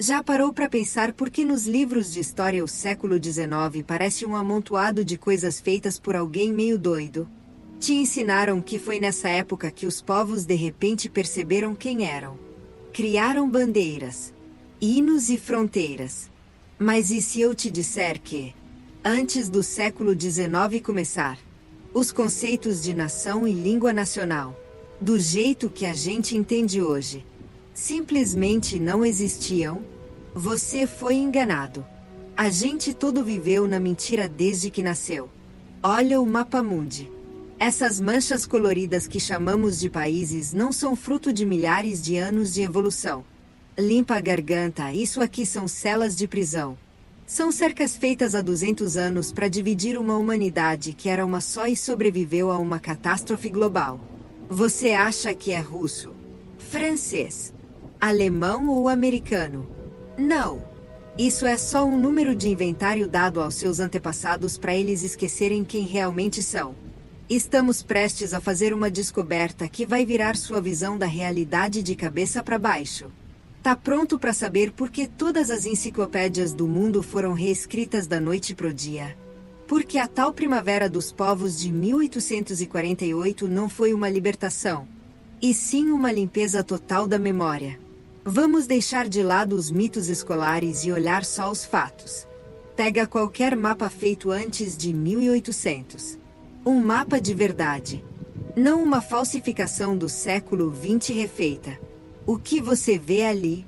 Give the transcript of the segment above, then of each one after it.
Já parou para pensar por que nos livros de história o século XIX parece um amontoado de coisas feitas por alguém meio doido? Te ensinaram que foi nessa época que os povos de repente perceberam quem eram. Criaram bandeiras, hinos e fronteiras. Mas e se eu te disser que, antes do século XIX começar, os conceitos de nação e língua nacional, do jeito que a gente entende hoje, simplesmente não existiam? Você foi enganado. A gente todo viveu na mentira desde que nasceu. Olha o mapa mundi. Essas manchas coloridas que chamamos de países não são fruto de milhares de anos de evolução. Limpa a garganta, isso aqui são celas de prisão. São cercas feitas há 200 anos para dividir uma humanidade que era uma só e sobreviveu a uma catástrofe global. Você acha que é russo, francês, alemão ou americano? Não. Isso é só um número de inventário dado aos seus antepassados para eles esquecerem quem realmente são. Estamos prestes a fazer uma descoberta que vai virar sua visão da realidade de cabeça para baixo. Tá pronto para saber por que todas as enciclopédias do mundo foram reescritas da noite pro dia? Porque a tal primavera dos povos de 1848 não foi uma libertação, e sim uma limpeza total da memória. Vamos deixar de lado os mitos escolares e olhar só os fatos. Pega qualquer mapa feito antes de 1800. Um mapa de verdade. Não uma falsificação do século XX refeita. O que você vê ali?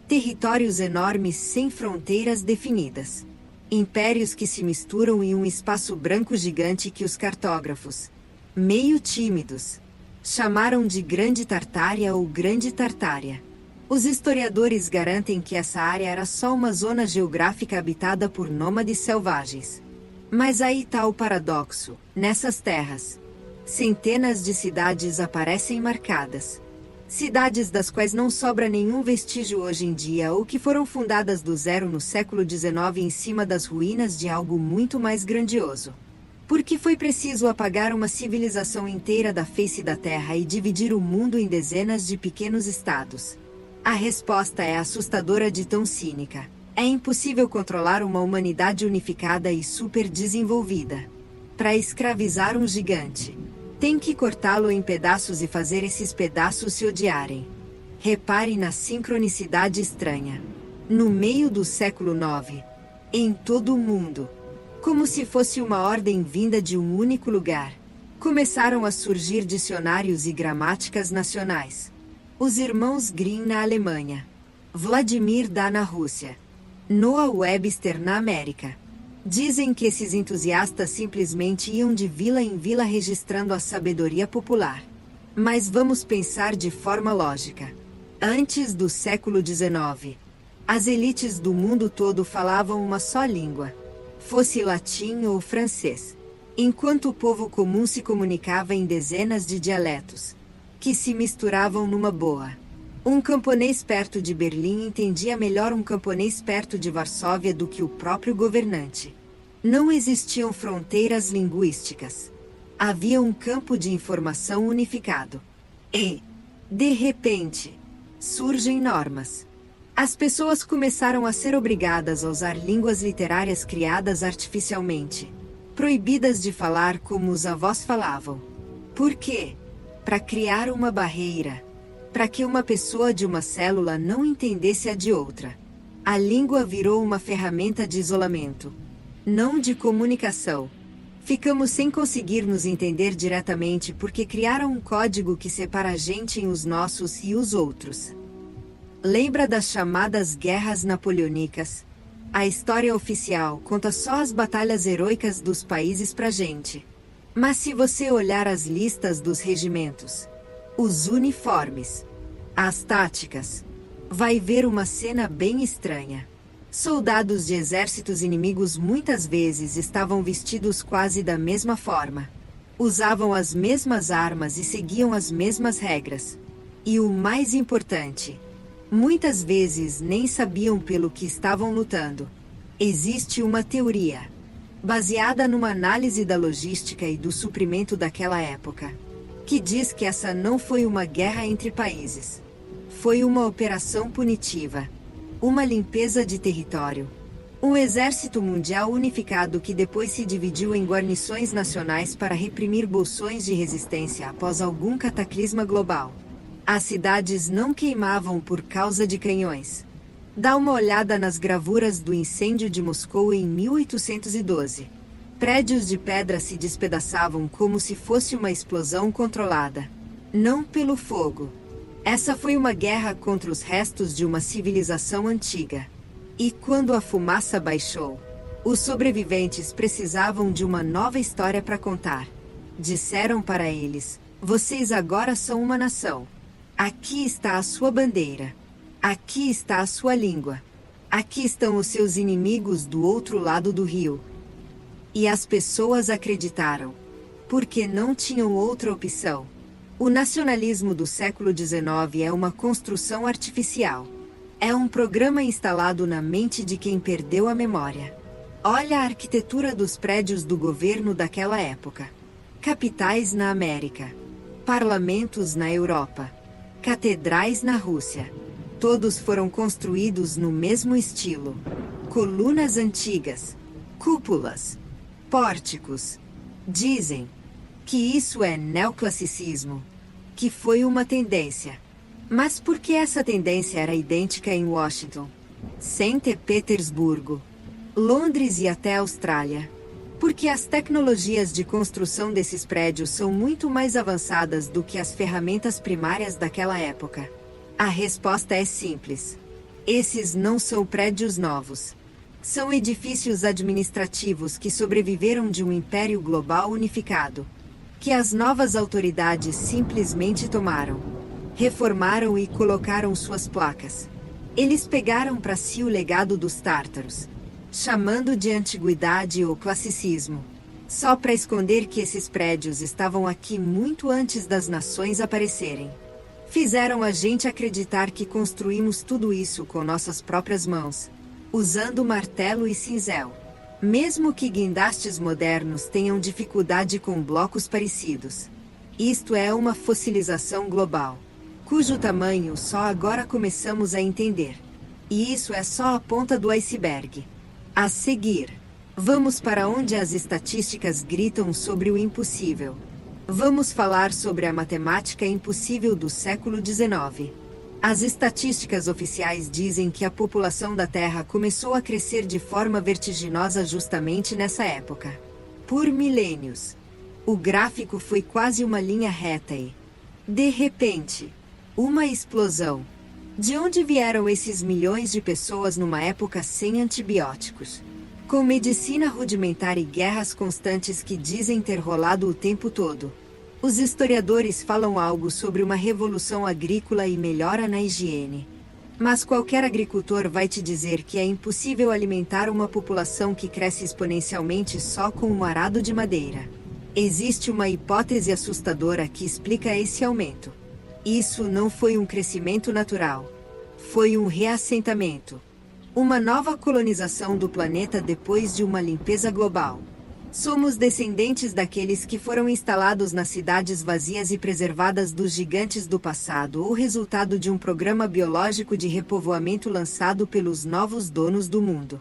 Territórios enormes sem fronteiras definidas. Impérios que se misturam em um espaço branco gigante que os cartógrafos, meio tímidos, chamaram de Grande Tartária ou Grande Tartária. Os historiadores garantem que essa área era só uma zona geográfica habitada por nômades selvagens. Mas aí está o paradoxo. Nessas terras, centenas de cidades aparecem marcadas. Cidades das quais não sobra nenhum vestígio hoje em dia ou que foram fundadas do zero no século XIX em cima das ruínas de algo muito mais grandioso. Por que foi preciso apagar uma civilização inteira da face da Terra e dividir o mundo em dezenas de pequenos estados? A resposta é assustadora de tão cínica. É impossível controlar uma humanidade unificada e super desenvolvida. Para escravizar um gigante, tem que cortá-lo em pedaços e fazer esses pedaços se odiarem. Repare na sincronicidade estranha. No meio do século IX, em todo o mundo, como se fosse uma ordem vinda de um único lugar, começaram a surgir dicionários e gramáticas nacionais. Os irmãos Grimm na Alemanha, Vladimir Da na Rússia, Noah Webster na América. Dizem que esses entusiastas simplesmente iam de vila em vila registrando a sabedoria popular. Mas vamos pensar de forma lógica. Antes do século XIX, as elites do mundo todo falavam uma só língua, fosse latim ou francês, enquanto o povo comum se comunicava em dezenas de dialetos, que se misturavam numa boa. Um camponês perto de Berlim entendia melhor um camponês perto de Varsóvia do que o próprio governante. Não existiam fronteiras linguísticas. Havia um campo de informação unificado. E, de repente, surgem normas. As pessoas começaram a ser obrigadas a usar línguas literárias criadas artificialmente, proibidas de falar como os avós falavam. Por quê? Para criar uma barreira. Para que uma pessoa de uma célula não entendesse a de outra. A língua virou uma ferramenta de isolamento, não de comunicação. Ficamos sem conseguir nos entender diretamente porque criaram um código que separa a gente em os nossos e os outros. Lembra das chamadas guerras napoleônicas? A história oficial conta só as batalhas heroicas dos países pra gente. Mas se você olhar as listas dos regimentos, os uniformes, as táticas, vai ver uma cena bem estranha. Soldados de exércitos inimigos muitas vezes estavam vestidos quase da mesma forma. Usavam as mesmas armas e seguiam as mesmas regras. E o mais importante, muitas vezes nem sabiam pelo que estavam lutando. Existe uma teoria, baseada numa análise da logística e do suprimento daquela época, que diz que essa não foi uma guerra entre países. Foi uma operação punitiva. Uma limpeza de território. Um exército mundial unificado que depois se dividiu em guarnições nacionais para reprimir bolsões de resistência após algum cataclisma global. As cidades não queimavam por causa de canhões. Dá uma olhada nas gravuras do incêndio de Moscou em 1812. Prédios de pedra se despedaçavam como se fosse uma explosão controlada. Não pelo fogo. Essa foi uma guerra contra os restos de uma civilização antiga. E quando a fumaça baixou, os sobreviventes precisavam de uma nova história para contar. Disseram para eles: vocês agora são uma nação. Aqui está a sua bandeira. Aqui está a sua língua. Aqui estão os seus inimigos do outro lado do rio. E as pessoas acreditaram. Porque não tinham outra opção. O nacionalismo do século XIX é uma construção artificial. É um programa instalado na mente de quem perdeu a memória. Olha a arquitetura dos prédios do governo daquela época. Capitais na América. Parlamentos na Europa. Catedrais na Rússia. Todos foram construídos no mesmo estilo. Colunas antigas. Cúpulas. Pórticos. Dizem que isso é neoclassicismo. Que foi uma tendência. Mas por que essa tendência era idêntica em Washington, São Petersburgo, Londres e até Austrália? Porque as tecnologias de construção desses prédios são muito mais avançadas do que as ferramentas primárias daquela época. A resposta é simples. Esses não são prédios novos. São edifícios administrativos que sobreviveram de um império global unificado, que as novas autoridades simplesmente tomaram. Reformaram e colocaram suas placas. Eles pegaram para si o legado dos tártaros, chamando de antiguidade ou classicismo, só para esconder que esses prédios estavam aqui muito antes das nações aparecerem. Fizeram a gente acreditar que construímos tudo isso com nossas próprias mãos, usando martelo e cinzel. Mesmo que guindastes modernos tenham dificuldade com blocos parecidos. Isto é uma fossilização global, cujo tamanho só agora começamos a entender. E isso é só a ponta do iceberg. A seguir, vamos para onde as estatísticas gritam sobre o impossível. Vamos falar sobre a matemática impossível do século XIX. As estatísticas oficiais dizem que a população da Terra começou a crescer de forma vertiginosa justamente nessa época. Por milênios. O gráfico foi quase uma linha reta e, de repente, uma explosão. De onde vieram esses milhões de pessoas numa época sem antibióticos? Com medicina rudimentar e guerras constantes que dizem ter rolado o tempo todo. Os historiadores falam algo sobre uma revolução agrícola e melhora na higiene. Mas qualquer agricultor vai te dizer que é impossível alimentar uma população que cresce exponencialmente só com um arado de madeira. Existe uma hipótese assustadora que explica esse aumento. Isso não foi um crescimento natural. Foi um reassentamento. Uma nova colonização do planeta depois de uma limpeza global. Somos descendentes daqueles que foram instalados nas cidades vazias e preservadas dos gigantes do passado ou resultado de um programa biológico de repovoamento lançado pelos novos donos do mundo.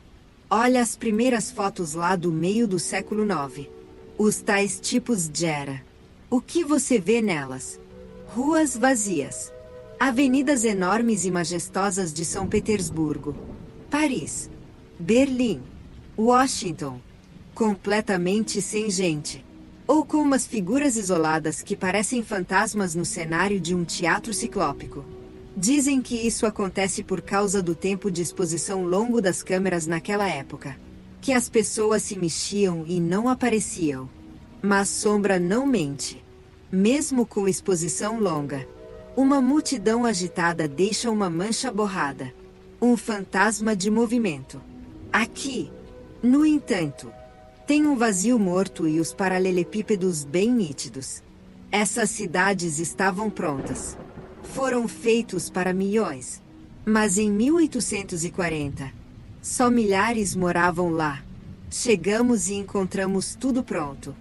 Olha as primeiras fotos lá do meio do século IX. Os tais tipos de era. O que você vê nelas? Ruas vazias. Avenidas enormes e majestosas de São Petersburgo, Paris, Berlim, Washington. Completamente sem gente. Ou com umas figuras isoladas que parecem fantasmas no cenário de um teatro ciclópico. Dizem que isso acontece por causa do tempo de exposição longo das câmeras naquela época. Que as pessoas se mexiam e não apareciam. Mas sombra não mente. Mesmo com exposição longa. Uma multidão agitada deixa uma mancha borrada. Um fantasma de movimento. Aqui, no entanto, tem um vazio morto e os paralelepípedos bem nítidos. Essas cidades estavam prontas. Foram feitos para milhões. Mas em 1840, só milhares moravam lá. Chegamos e encontramos tudo pronto.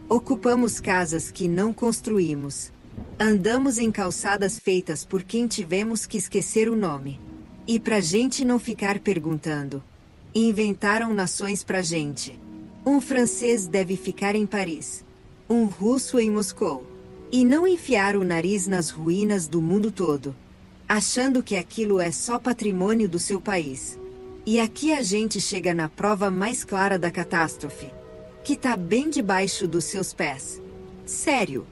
Ocupamos casas que não construímos. Andamos em calçadas feitas por quem tivemos que esquecer o nome. E pra gente não ficar perguntando. Inventaram nações pra gente. Um francês deve ficar em Paris. Um russo em Moscou. E não enfiar o nariz nas ruínas do mundo todo. Achando que aquilo é só patrimônio do seu país. E aqui a gente chega na prova mais clara da catástrofe. Que tá bem debaixo dos seus pés. Sério.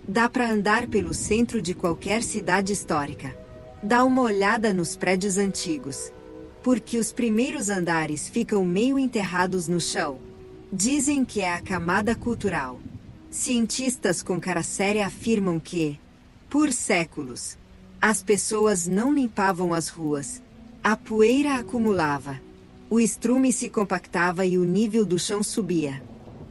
Dá pra andar pelo centro de qualquer cidade histórica. Dá uma olhada nos prédios antigos. Porque os primeiros andares ficam meio enterrados no chão. Dizem que é a camada cultural. Cientistas com cara séria afirmam que, por séculos, as pessoas não limpavam as ruas. A poeira acumulava. O estrume se compactava e o nível do chão subia.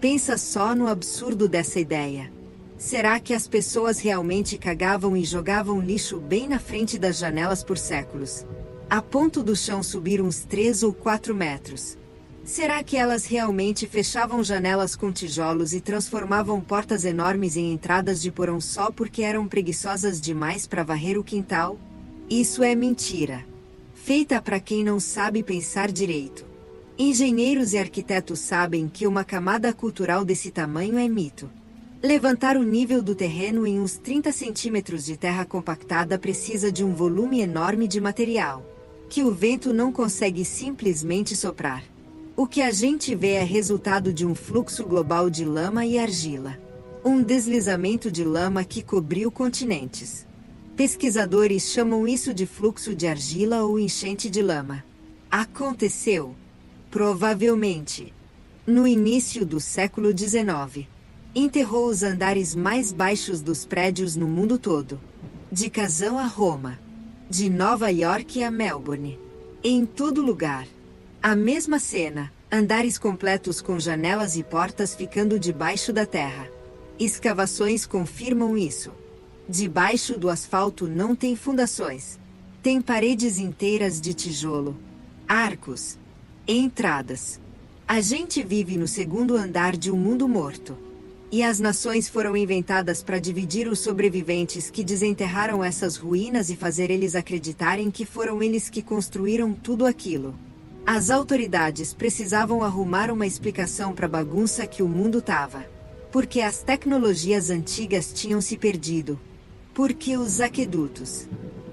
Pensa só no absurdo dessa ideia. Será que as pessoas realmente cagavam e jogavam lixo bem na frente das janelas por séculos? A ponto do chão subir uns 3 ou 4 metros. Será que elas realmente fechavam janelas com tijolos e transformavam portas enormes em entradas de porão só porque eram preguiçosas demais para varrer o quintal? Isso é mentira. Feita para quem não sabe pensar direito. Engenheiros e arquitetos sabem que uma camada cultural desse tamanho é mito. Levantar o nível do terreno em uns 30 centímetros de terra compactada precisa de um volume enorme de material, que o vento não consegue simplesmente soprar. O que a gente vê é resultado de um fluxo global de lama e argila. Um deslizamento de lama que cobriu continentes. Pesquisadores chamam isso de fluxo de argila ou enchente de lama. Aconteceu, provavelmente, no início do século XIX. Enterrou os andares mais baixos dos prédios no mundo todo. De Kazan a Roma. De Nova York a Melbourne. Em todo lugar. A mesma cena, andares completos com janelas e portas ficando debaixo da terra. Escavações confirmam isso. Debaixo do asfalto não tem fundações. Tem paredes inteiras de tijolo. Arcos. Entradas. A gente vive no segundo andar de um mundo morto. E as nações foram inventadas para dividir os sobreviventes que desenterraram essas ruínas e fazer eles acreditarem que foram eles que construíram tudo aquilo. As autoridades precisavam arrumar uma explicação para a bagunça que o mundo tava. Porque as tecnologias antigas tinham se perdido. Porque os aquedutos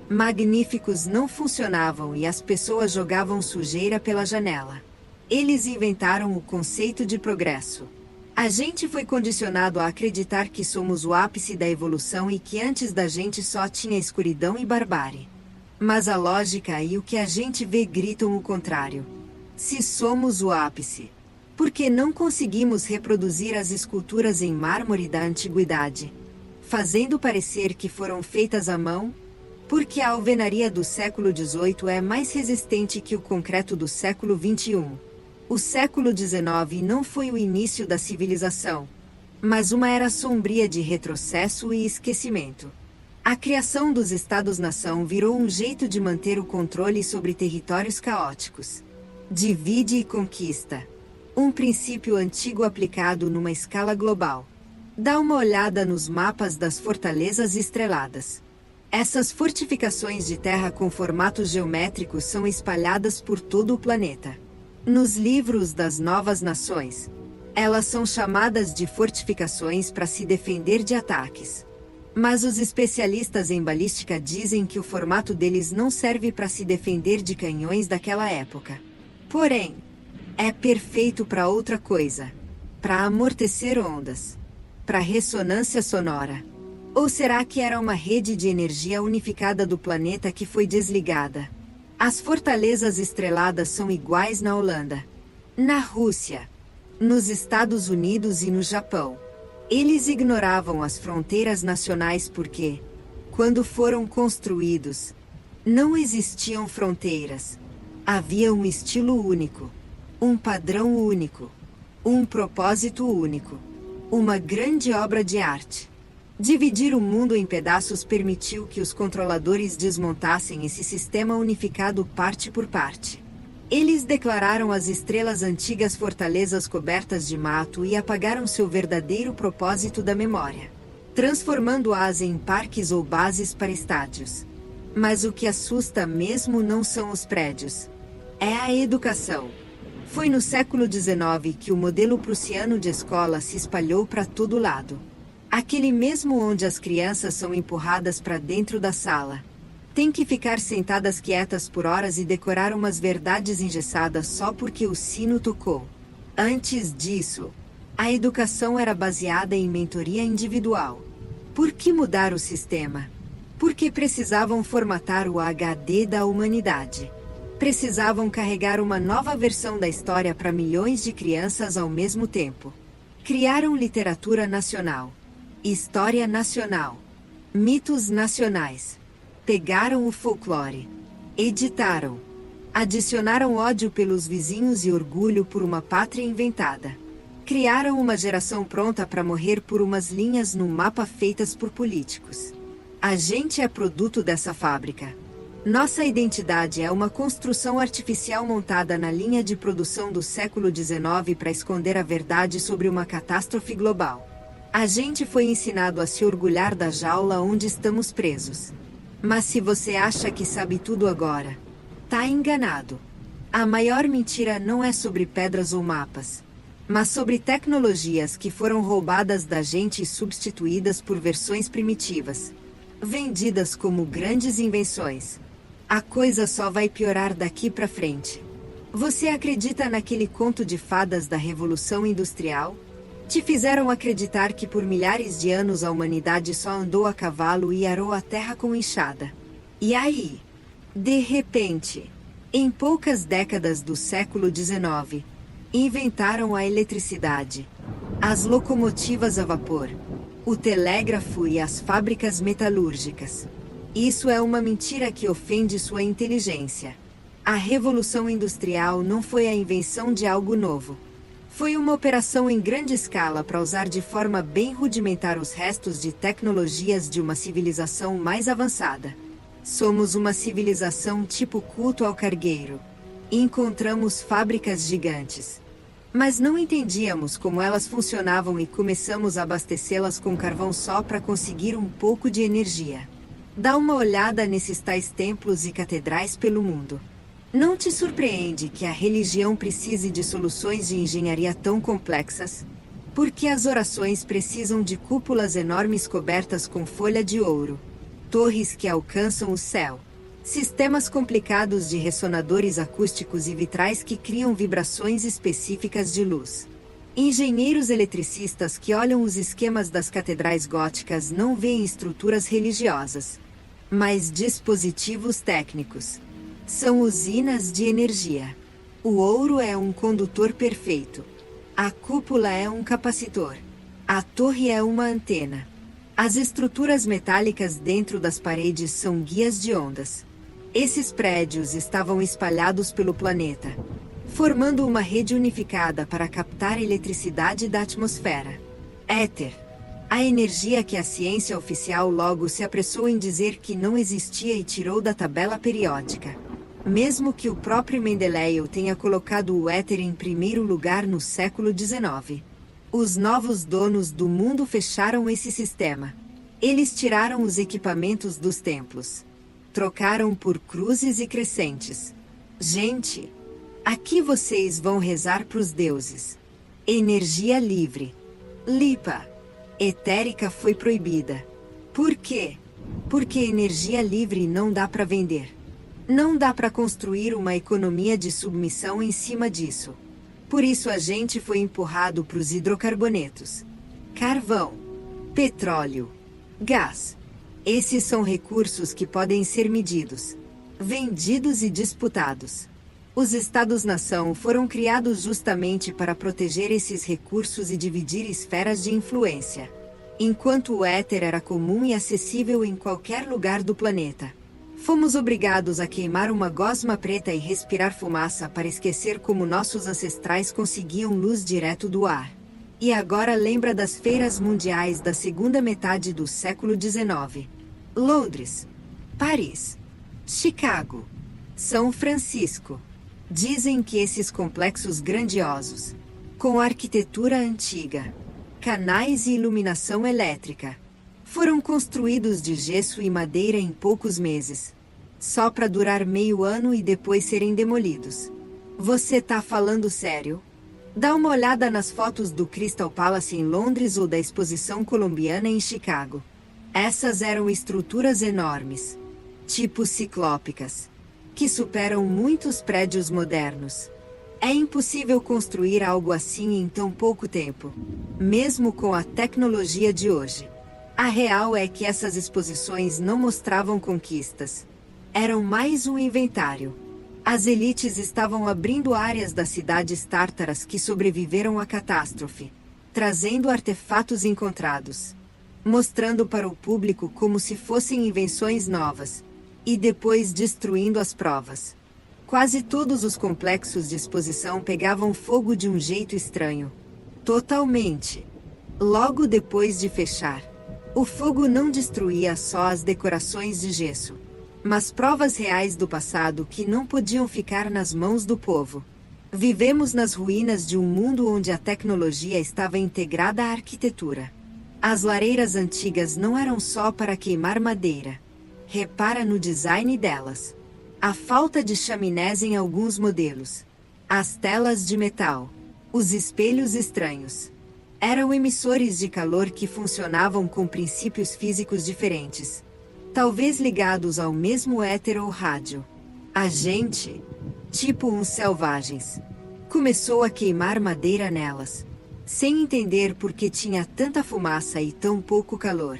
magníficos não funcionavam e as pessoas jogavam sujeira pela janela. Eles inventaram o conceito de progresso. A gente foi condicionado a acreditar que somos o ápice da evolução e que antes da gente só tinha escuridão e barbárie. Mas a lógica e o que a gente vê gritam o contrário. Se somos o ápice, por que não conseguimos reproduzir as esculturas em mármore da antiguidade, fazendo parecer que foram feitas à mão? Porque a alvenaria do século XVIII é mais resistente que o concreto do século XXI. O século XIX não foi o início da civilização, mas uma era sombria de retrocesso e esquecimento. A criação dos Estados-nação virou um jeito de manter o controle sobre territórios caóticos. Divide e conquista. Um princípio antigo aplicado numa escala global. Dá uma olhada nos mapas das fortalezas estreladas. Essas fortificações de terra com formatos geométricos são espalhadas por todo o planeta. Nos livros das novas nações, elas são chamadas de fortificações para se defender de ataques. Mas os especialistas em balística dizem que o formato deles não serve para se defender de canhões daquela época. Porém, é perfeito para outra coisa. Para amortecer ondas. Para ressonância sonora. Ou será que era uma rede de energia unificada do planeta que foi desligada? As fortalezas estreladas são iguais na Holanda, na Rússia, nos Estados Unidos e no Japão. Eles ignoravam as fronteiras nacionais porque, quando foram construídos, não existiam fronteiras. Havia um estilo único, um padrão único, um propósito único, uma grande obra de arte. Dividir o mundo em pedaços permitiu que os controladores desmontassem esse sistema unificado parte por parte. Eles declararam as estrelas antigas fortalezas cobertas de mato e apagaram seu verdadeiro propósito da memória, transformando-as em parques ou bases para estádios. Mas o que assusta mesmo não são os prédios. É a educação. Foi no século XIX que o modelo prussiano de escola se espalhou para todo lado. Aquele mesmo onde as crianças são empurradas para dentro da sala. Tem que ficar sentadas quietas por horas e decorar umas verdades engessadas só porque o sino tocou. Antes disso, a educação era baseada em mentoria individual. Por que mudar o sistema? Porque precisavam formatar o HD da humanidade. Precisavam carregar uma nova versão da história para milhões de crianças ao mesmo tempo. Criaram literatura nacional, história nacional, mitos nacionais. Pegaram o folclore, editaram, adicionaram ódio pelos vizinhos e orgulho por uma pátria inventada. Criaram uma geração pronta para morrer por umas linhas no mapa feitas por políticos. A gente é produto dessa fábrica. Nossa identidade é uma construção artificial montada na linha de produção do século XIX para esconder a verdade sobre uma catástrofe global. A gente foi ensinado a se orgulhar da jaula onde estamos presos. Mas se você acha que sabe tudo agora, tá enganado. A maior mentira não é sobre pedras ou mapas, mas sobre tecnologias que foram roubadas da gente e substituídas por versões primitivas, vendidas como grandes invenções. A coisa só vai piorar daqui pra frente. Você acredita naquele conto de fadas da Revolução Industrial? Te fizeram acreditar que por milhares de anos a humanidade só andou a cavalo e arou a terra com enxada. E aí? De repente, em poucas décadas do século XIX, inventaram a eletricidade, as locomotivas a vapor, o telégrafo e as fábricas metalúrgicas. Isso é uma mentira que ofende sua inteligência. A Revolução Industrial não foi a invenção de algo novo. Foi uma operação em grande escala para usar de forma bem rudimentar os restos de tecnologias de uma civilização mais avançada. Somos uma civilização tipo culto ao cargueiro. Encontramos fábricas gigantes. Mas não entendíamos como elas funcionavam e começamos a abastecê-las com carvão só para conseguir um pouco de energia. Dá uma olhada nesses tais templos e catedrais pelo mundo. Não te surpreende que a religião precise de soluções de engenharia tão complexas? Porque as orações precisam de cúpulas enormes cobertas com folha de ouro, torres que alcançam o céu, sistemas complicados de ressonadores acústicos e vitrais que criam vibrações específicas de luz. Engenheiros eletricistas que olham os esquemas das catedrais góticas não veem estruturas religiosas, mas dispositivos técnicos. São usinas de energia. O ouro é um condutor perfeito. A cúpula é um capacitor. A torre é uma antena. As estruturas metálicas dentro das paredes são guias de ondas. Esses prédios estavam espalhados pelo planeta, formando uma rede unificada para captar a eletricidade da atmosfera. Éter. A energia que a ciência oficial logo se apressou em dizer que não existia e tirou da tabela periódica. Mesmo que o próprio Mendeleev tenha colocado o éter em primeiro lugar no século XIX. Os novos donos do mundo fecharam esse sistema. Eles tiraram os equipamentos dos templos. Trocaram por cruzes e crescentes. Gente, aqui vocês vão rezar pros deuses. Energia livre. LIPA. Etérica foi proibida. Por quê? Porque energia livre não dá para vender. Não dá para construir uma economia de submissão em cima disso. Por isso a gente foi empurrado para os hidrocarbonetos. Carvão, petróleo, gás. Esses são recursos que podem ser medidos, vendidos e disputados. Os Estados-nação foram criados justamente para proteger esses recursos e dividir esferas de influência. Enquanto o éter era comum e acessível em qualquer lugar do planeta, fomos obrigados a queimar uma gosma preta e respirar fumaça para esquecer como nossos ancestrais conseguiam luz direto do ar. E agora lembra das feiras mundiais da segunda metade do século XIX. Londres, Paris, Chicago, São Francisco. Dizem que esses complexos grandiosos, com arquitetura antiga, canais e iluminação elétrica, foram construídos de gesso e madeira em poucos meses. Só para durar meio ano e depois serem demolidos. Você tá falando sério? Dá uma olhada nas fotos do Crystal Palace em Londres ou da Exposição Colombiana em Chicago. Essas eram estruturas enormes, tipo ciclópicas, que superam muitos prédios modernos. É impossível construir algo assim em tão pouco tempo, mesmo com a tecnologia de hoje. A real é que essas exposições não mostravam conquistas. Eram mais um inventário. As elites estavam abrindo áreas das cidades tártaras que sobreviveram à catástrofe, trazendo artefatos encontrados, mostrando para o público como se fossem invenções novas, e depois destruindo as provas. Quase todos os complexos de exposição pegavam fogo de um jeito estranho. Totalmente. Logo depois de fechar, o fogo não destruía só as decorações de gesso, mas provas reais do passado que não podiam ficar nas mãos do povo. Vivemos nas ruínas de um mundo onde a tecnologia estava integrada à arquitetura. As lareiras antigas não eram só para queimar madeira. Repara no design delas. A falta de chaminés em alguns modelos. As telas de metal. Os espelhos estranhos. Eram emissores de calor que funcionavam com princípios físicos diferentes, talvez ligados ao mesmo éter ou rádio. A gente, tipo uns selvagens, começou a queimar madeira nelas, sem entender por que tinha tanta fumaça e tão pouco calor.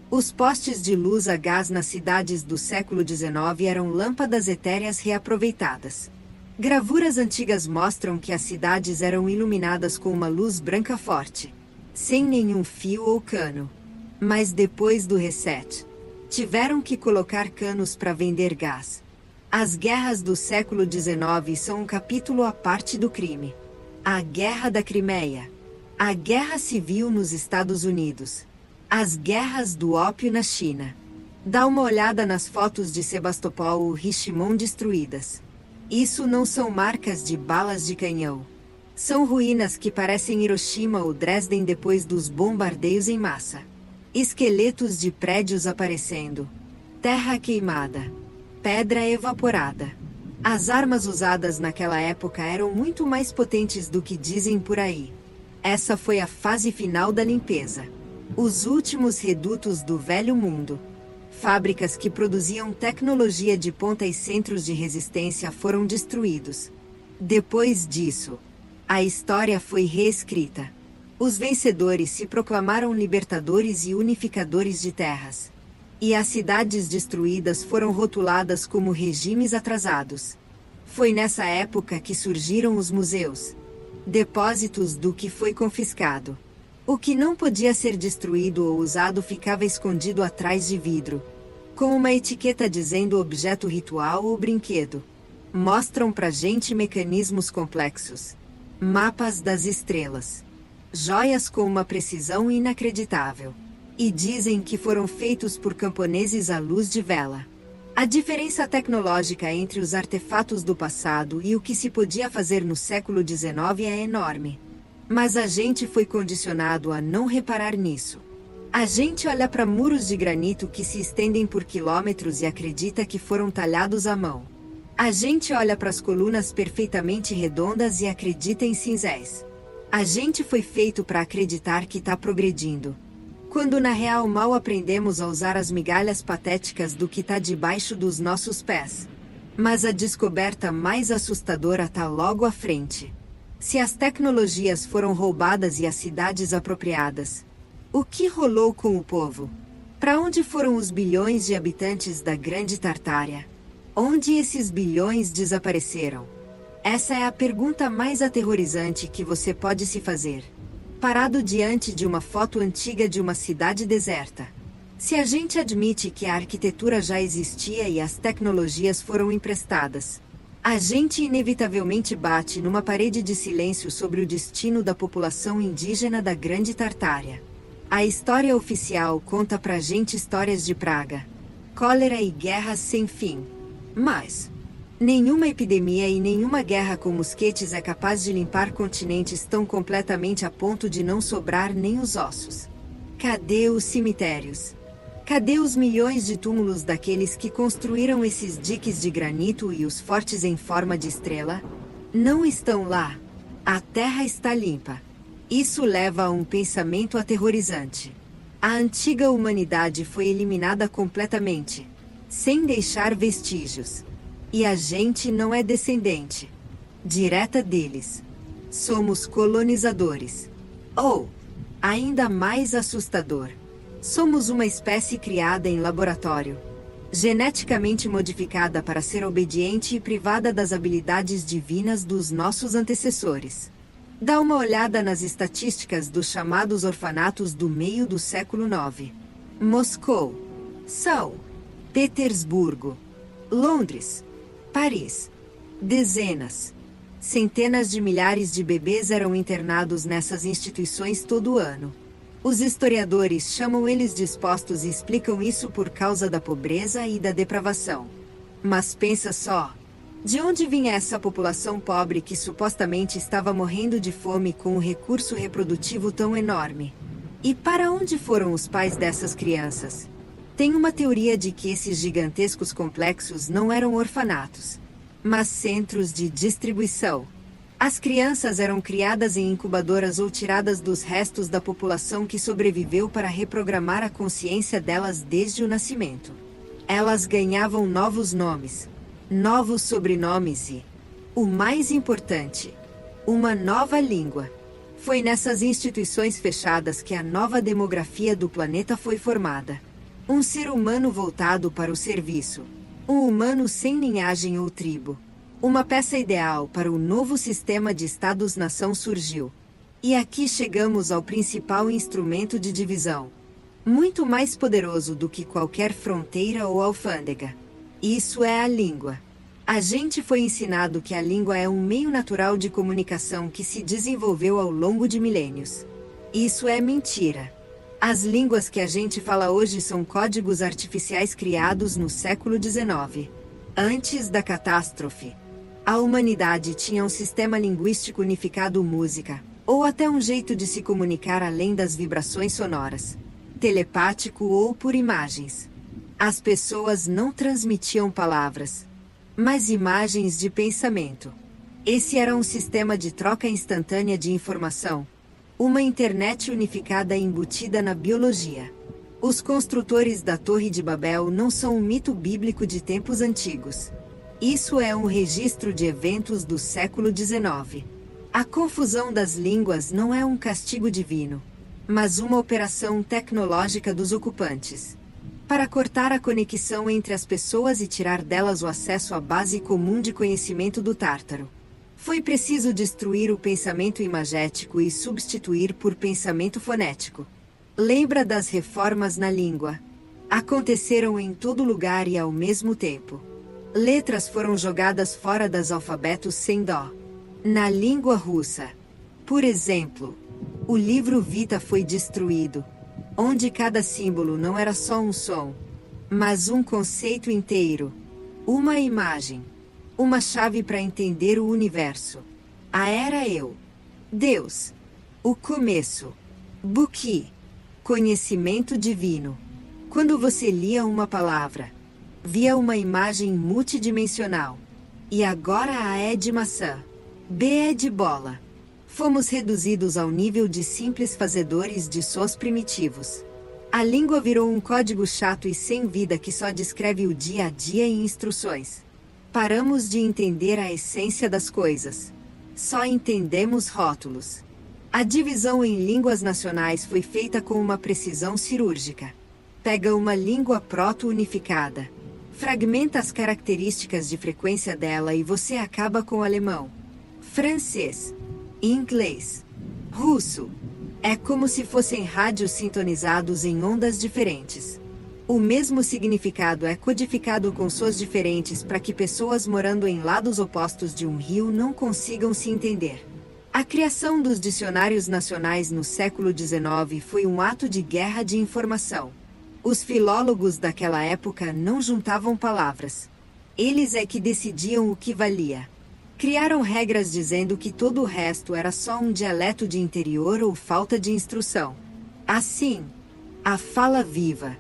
Os postes de luz a gás nas cidades do século XIX eram lâmpadas etéreas reaproveitadas. Gravuras antigas mostram que as cidades eram iluminadas com uma luz branca forte, sem nenhum fio ou cano. Mas depois do reset, tiveram que colocar canos para vender gás. As guerras do século XIX são um capítulo à parte do crime. A Guerra da Crimeia, a Guerra Civil nos Estados Unidos, as guerras do ópio na China. Dá uma olhada nas fotos de Sebastopol ou Richmond destruídas. Isso não são marcas de balas de canhão. São ruínas que parecem Hiroshima ou Dresden depois dos bombardeios em massa. Esqueletos de prédios aparecendo. Terra queimada. Pedra evaporada. As armas usadas naquela época eram muito mais potentes do que dizem por aí. Essa foi a fase final da limpeza. Os últimos redutos do velho mundo. Fábricas que produziam tecnologia de ponta e centros de resistência foram destruídos. Depois disso, a história foi reescrita. Os vencedores se proclamaram libertadores e unificadores de terras. E as cidades destruídas foram rotuladas como regimes atrasados. Foi nessa época que surgiram os museus, depósitos do que foi confiscado. O que não podia ser destruído ou usado ficava escondido atrás de vidro, com uma etiqueta dizendo objeto ritual ou brinquedo. Mostram pra gente mecanismos complexos, mapas das estrelas, joias com uma precisão inacreditável. E dizem que foram feitos por camponeses à luz de vela. A diferença tecnológica entre os artefatos do passado e o que se podia fazer no século XIX é enorme. Mas a gente foi condicionado a não reparar nisso. A gente olha para muros de granito que se estendem por quilômetros e acredita que foram talhados à mão. A gente olha para as colunas perfeitamente redondas e acredita em cinzéis. A gente foi feito para acreditar que está progredindo, quando na real mal aprendemos a usar as migalhas patéticas do que está debaixo dos nossos pés. Mas a descoberta mais assustadora está logo à frente. Se as tecnologias foram roubadas e as cidades apropriadas, o que rolou com o povo? Para onde foram os bilhões de habitantes da Grande Tartária? Onde esses bilhões desapareceram? Essa é a pergunta mais aterrorizante que você pode se fazer, parado diante de uma foto antiga de uma cidade deserta. Se a gente admite que a arquitetura já existia e as tecnologias foram emprestadas, a gente inevitavelmente bate numa parede de silêncio sobre o destino da população indígena da Grande Tartária. A história oficial conta pra gente histórias de praga, cólera e guerras sem fim. Mas nenhuma epidemia e nenhuma guerra com mosquetes é capaz de limpar continentes tão completamente a ponto de não sobrar nem os ossos. Cadê os cemitérios? Cadê os milhões de túmulos daqueles que construíram esses diques de granito e os fortes em forma de estrela? Não estão lá. A terra está limpa. Isso leva a um pensamento aterrorizante. A antiga humanidade foi eliminada completamente, sem deixar vestígios. E a gente não é descendente direta deles. Somos colonizadores. Ou, ainda mais assustador, somos uma espécie criada em laboratório, geneticamente modificada para ser obediente e privada das habilidades divinas dos nossos antecessores. Dá uma olhada nas estatísticas dos chamados orfanatos do meio do século IX. Moscou, São Petersburgo, Londres, Paris. Dezenas, centenas de milhares de bebês eram internados nessas instituições todo ano. Os historiadores chamam eles de expostos e explicam isso por causa da pobreza e da depravação. Mas pensa só. De onde vinha essa população pobre que supostamente estava morrendo de fome com um recurso reprodutivo tão enorme? E para onde foram os pais dessas crianças? Tem uma teoria de que esses gigantescos complexos não eram orfanatos, mas centros de distribuição. As crianças eram criadas em incubadoras ou tiradas dos restos da população que sobreviveu para reprogramar a consciência delas desde o nascimento. Elas ganhavam novos nomes, novos sobrenomes e, o mais importante, uma nova língua. Foi nessas instituições fechadas que a nova demografia do planeta foi formada. Um ser humano voltado para o serviço. Um humano sem linhagem ou tribo. Uma peça ideal para o novo sistema de Estados-nação surgiu. E aqui chegamos ao principal instrumento de divisão. Muito mais poderoso do que qualquer fronteira ou alfândega. Isso é a língua. A gente foi ensinado que a língua é um meio natural de comunicação que se desenvolveu ao longo de milênios. Isso é mentira. As línguas que a gente fala hoje são códigos artificiais criados no século XIX. Antes da catástrofe, a humanidade tinha um sistema linguístico unificado música, ou até um jeito de se comunicar além das vibrações sonoras, telepático ou por imagens. As pessoas não transmitiam palavras, mas imagens de pensamento. Esse era um sistema de troca instantânea de informação. Uma internet unificada embutida na biologia. Os construtores da Torre de Babel não são um mito bíblico de tempos antigos. Isso é um registro de eventos do século XIX. A confusão das línguas não é um castigo divino, mas uma operação tecnológica dos ocupantes. Para cortar a conexão entre as pessoas e tirar delas o acesso à base comum de conhecimento do Tártaro. Foi preciso destruir o pensamento imagético e substituir por pensamento fonético. Lembra das reformas na língua? Aconteceram em todo lugar e ao mesmo tempo. Letras foram jogadas fora das alfabetos sem dó. Na língua russa, por exemplo, o livro Vita foi destruído, onde cada símbolo não era só um som, mas um conceito inteiro, uma imagem. Uma chave para entender o universo. A era eu. Deus. O começo. Buki. Conhecimento divino. Quando você lia uma palavra, via uma imagem multidimensional. E agora A é de maçã. B é de bola. Fomos reduzidos ao nível de simples fazedores de sons primitivos. A língua virou um código chato e sem vida que só descreve o dia a dia em instruções. Paramos de entender a essência das coisas. Só entendemos rótulos. A divisão em línguas nacionais foi feita com uma precisão cirúrgica. Pega uma língua proto-unificada, fragmenta as características de frequência dela e você acaba com alemão, francês, inglês, russo. É como se fossem rádios sintonizados em ondas diferentes. O mesmo significado é codificado com sons diferentes para que pessoas morando em lados opostos de um rio não consigam se entender. A criação dos dicionários nacionais no século XIX foi um ato de guerra de informação. Os filólogos daquela época não juntavam palavras. Eles é que decidiam o que valia. Criaram regras dizendo que todo o resto era só um dialeto de interior ou falta de instrução. Assim, a fala viva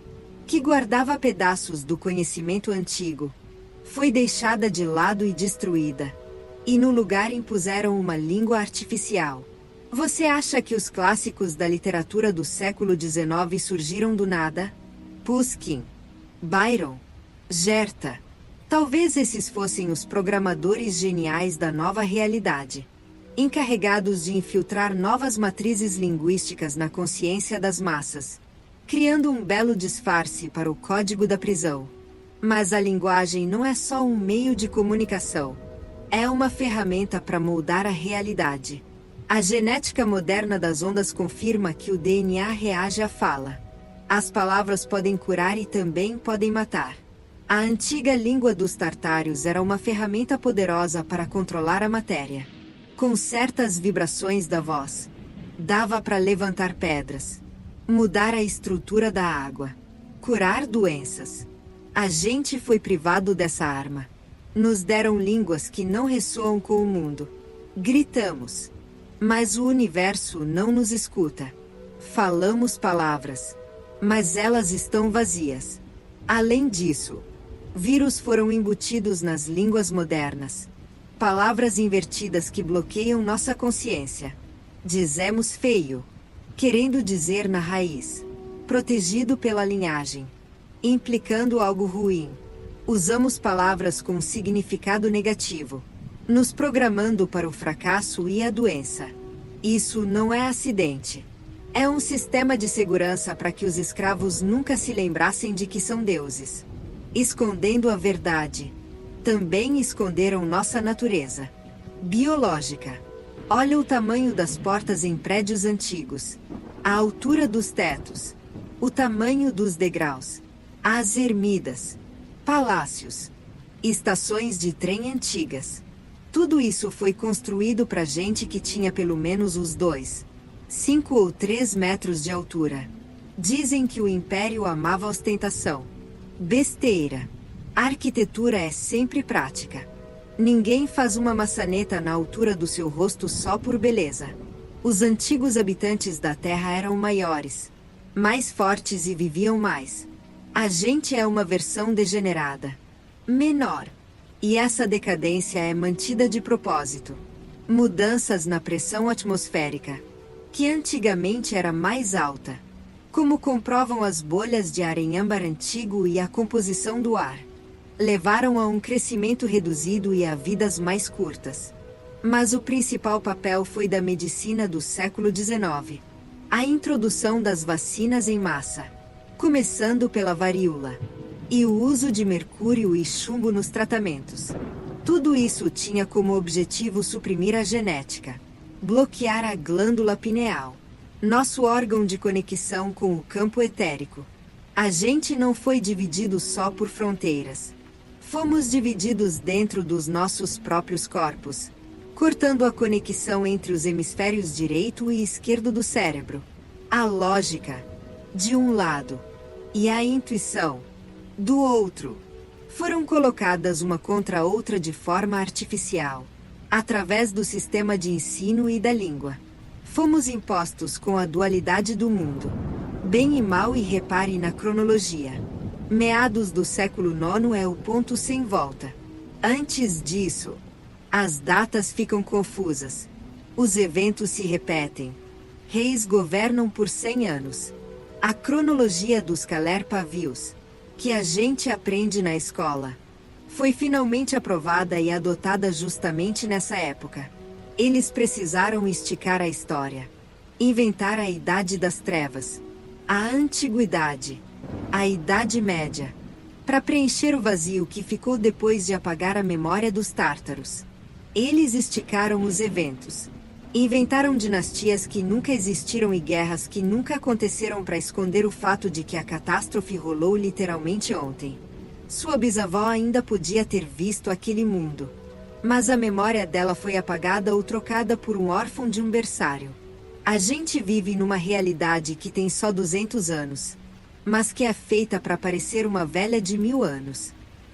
que guardava pedaços do conhecimento antigo, foi deixada de lado e destruída. E no lugar impuseram uma língua artificial. Você acha que os clássicos da literatura do século XIX surgiram do nada? Pushkin, Byron, Goethe. Talvez esses fossem os programadores geniais da nova realidade, encarregados de infiltrar novas matrizes linguísticas na consciência das massas, criando um belo disfarce para o código da prisão. Mas a linguagem não é só um meio de comunicação. É uma ferramenta para moldar a realidade. A genética moderna das ondas confirma que o DNA reage à fala. As palavras podem curar e também podem matar. A antiga língua dos tartários era uma ferramenta poderosa para controlar a matéria. Com certas vibrações da voz, dava para levantar pedras, mudar a estrutura da água, curar doenças. A gente foi privado dessa arma. Nos deram línguas que não ressoam com o mundo. Gritamos. Mas o universo não nos escuta. Falamos palavras, mas elas estão vazias. Além disso, vírus foram embutidos nas línguas modernas. Palavras invertidas que bloqueiam nossa consciência. Dizemos feio, querendo dizer na raiz, protegido pela linhagem, implicando algo ruim. Usamos palavras com significado negativo, nos programando para o fracasso e a doença. Isso não é acidente. É um sistema de segurança para que os escravos nunca se lembrassem de que são deuses. Escondendo a verdade, também esconderam nossa natureza biológica. Olha o tamanho das portas em prédios antigos, a altura dos tetos, o tamanho dos degraus, as ermidas, palácios, estações de trem antigas. Tudo isso foi construído para gente que tinha pelo menos os 2, 5 ou 3 metros de altura. Dizem que o império amava a ostentação. Besteira. A arquitetura é sempre prática. Ninguém faz uma maçaneta na altura do seu rosto só por beleza. Os antigos habitantes da Terra eram maiores, mais fortes e viviam mais. A gente é uma versão degenerada, menor. E essa decadência é mantida de propósito. Mudanças na pressão atmosférica, que antigamente era mais alta, como comprovam as bolhas de ar em âmbar antigo e a composição do ar, levaram a um crescimento reduzido e a vidas mais curtas. Mas o principal papel foi da medicina do século XIX. A introdução das vacinas em massa, começando pela varíola, e o uso de mercúrio e chumbo nos tratamentos. Tudo isso tinha como objetivo suprimir a genética, bloquear a glândula pineal, nosso órgão de conexão com o campo etérico. A gente não foi dividido só por fronteiras. Fomos divididos dentro dos nossos próprios corpos, cortando a conexão entre os hemisférios direito e esquerdo do cérebro. A lógica, de um lado, e a intuição, do outro, foram colocadas uma contra a outra de forma artificial, através do sistema de ensino e da língua. Fomos impostos com a dualidade do mundo, bem e mal, e repare na cronologia. Meados do século IX é o ponto sem volta. Antes disso, as datas ficam confusas. Os eventos se repetem. Reis governam por 100 anos. A cronologia dos Kaler-Pavios, que a gente aprende na escola, foi finalmente aprovada e adotada justamente nessa época. Eles precisaram esticar a história, inventar a Idade das Trevas, a Antiguidade, a Idade Média, para preencher o vazio que ficou depois de apagar a memória dos tártaros. Eles esticaram os eventos, inventaram dinastias que nunca existiram e guerras que nunca aconteceram para esconder o fato de que a catástrofe rolou literalmente ontem. Sua bisavó ainda podia ter visto aquele mundo, mas a memória dela foi apagada ou trocada por um órfão de um berçário. A gente vive numa realidade que tem só 200 anos, mas que é feita para parecer uma velha de 1000 anos.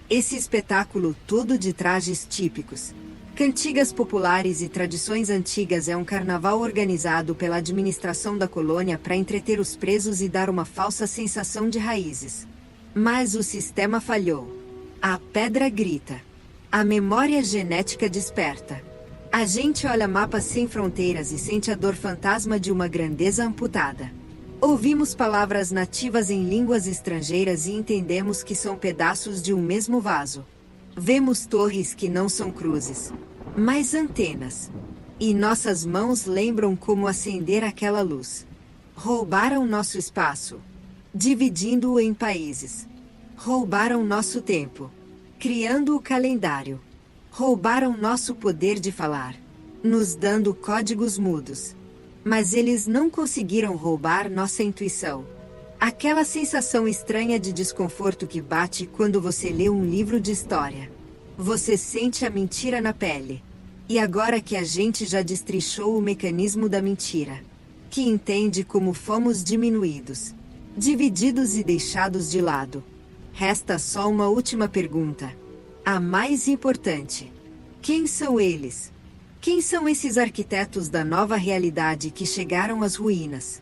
Esse espetáculo todo de trajes típicos, cantigas populares e tradições antigas é um carnaval organizado pela administração da colônia para entreter os presos e dar uma falsa sensação de raízes. Mas o sistema falhou. A pedra grita. A memória genética desperta. A gente olha mapas sem fronteiras e sente a dor fantasma de uma grandeza amputada. Ouvimos palavras nativas em línguas estrangeiras e entendemos que são pedaços de um mesmo vaso. Vemos torres que não são cruzes, mas antenas. E nossas mãos lembram como acender aquela luz. Roubaram nosso espaço, dividindo-o em países. Roubaram nosso tempo, criando o calendário. Roubaram nosso poder de falar, nos dando códigos mudos. Mas eles não conseguiram roubar nossa intuição. Aquela sensação estranha de desconforto que bate quando você lê um livro de história. Você sente a mentira na pele. E agora que a gente já destrinchou o mecanismo da mentira, que entende como fomos diminuídos, divididos e deixados de lado, resta só uma última pergunta. A mais importante. Quem são eles? Quem são esses arquitetos da nova realidade que chegaram às ruínas?